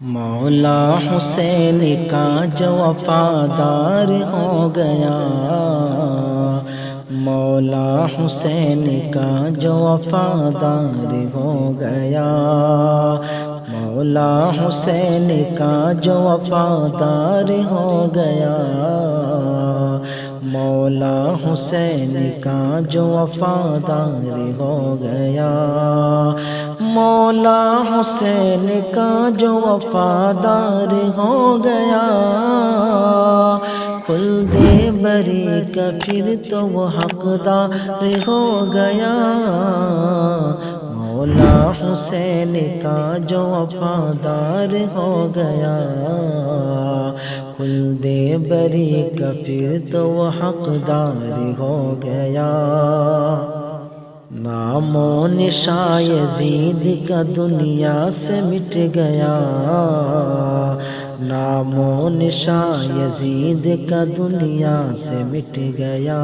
مولا حسین کا جو وفادار ہو گیا، مولا حسین کا جو وفادار ہو گیا، مولا حسین کا جو وفادار ہو گیا، مولا حسین کا جو وفادار ہو گیا، مولا حسین کا جو وفادار ہو گیا، کھل دے بری کا پھر تو وہ حقدار ہو گیا، مولا حسین کا جو وفادار ہو گیا، کھل دے بری کا پھر تو وہ حقدار ہو گیا، نام و نشان یزید کا دنیا سے مٹ گیا، نام و نشان یزید کا دنیا سے مٹ گیا،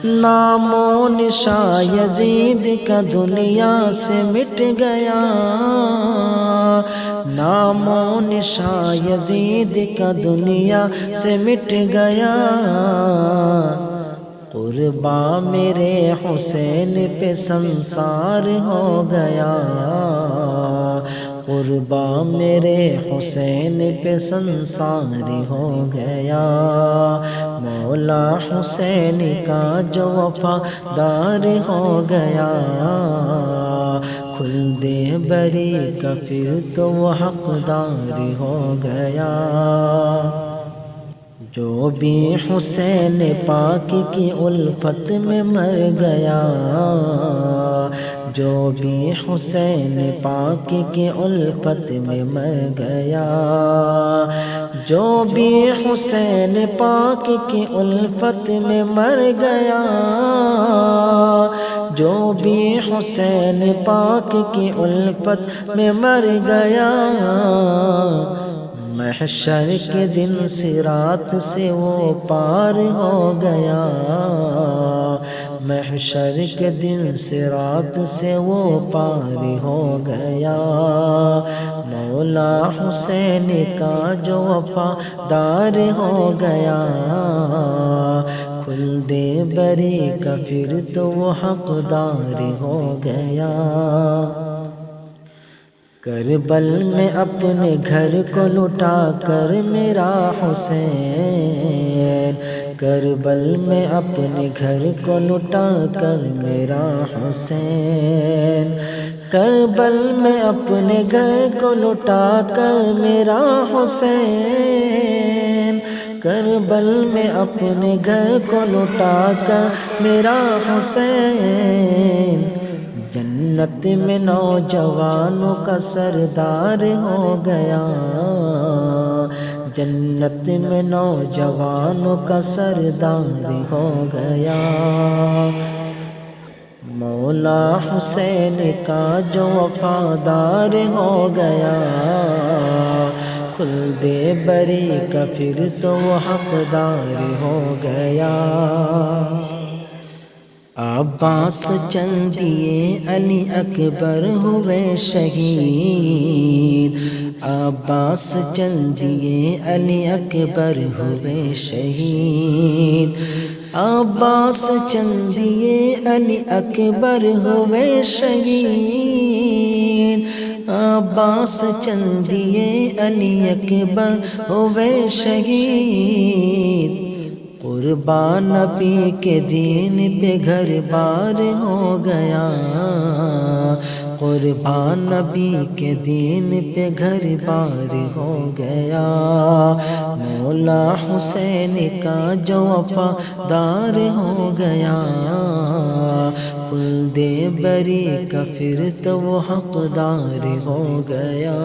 نام و نشان یزید کا دنیا سے مٹ گیا، نام و نشان یزید کا دنیا سے مٹ گیا، قربان میرے حسین پہ سنسار ہو گیا، قربان میرے حسین پہ سنسار ہو گیا، مولا حسین کا جو وفادار ہو گیا، کھل دے بری کا پھر تو وہ حقدار ہو گیا، جو بھی حسین پاک کی الفت میں مر گیا، جو بھی حسین پاک کی الفت میں مر گیا، جو بھی حسین پاک کی الفت میں مر گیا، جو بھی حسین پاک کی الفت میں مر گیا، محشر کے دن صراط سے وہ پار ہو گیا، محشر کے دن صراط سے وہ پار ہو گیا، مولا حسین کا جو وفادار ہو گیا، کھل دے بری کا پھر تو وہ حقدار ہو گیا، کربل میں اپنے گھر کو لٹا کر میرا حسین، کربل میں اپنے گھر کو لٹا کر میرا حسین، کربل میں اپنے گھر کو لٹا کر میرا حسین، کربل میں اپنے گھر کو لٹا کر میرا حسین، جنت میں نوجوانوں کا سردار ہو گیا، جنت میں نوجوانوں کا سردار ہو گیا، مولا حسین کا جو وفادار ہو گیا، کھل دے بری کا پھر تو وہ حقدار ہو گیا، عباس چندیے علی اکبر ہوئے شہید، عباس چندیے علی اکبر ہوئے شہید، عباس چندیے علی اکبر ہوئے شہید، عباس چندیے علی اکبر ہوئے شہید، قربان نبی کے دین پہ گھر بار ہو گیا، قربان نبی کے دین پہ گھر بار ہو گیا، مولا حسین کا جو وفادار ہو گیا، کھل دے بری کا پھر تو وہ حقدار ہو گیا۔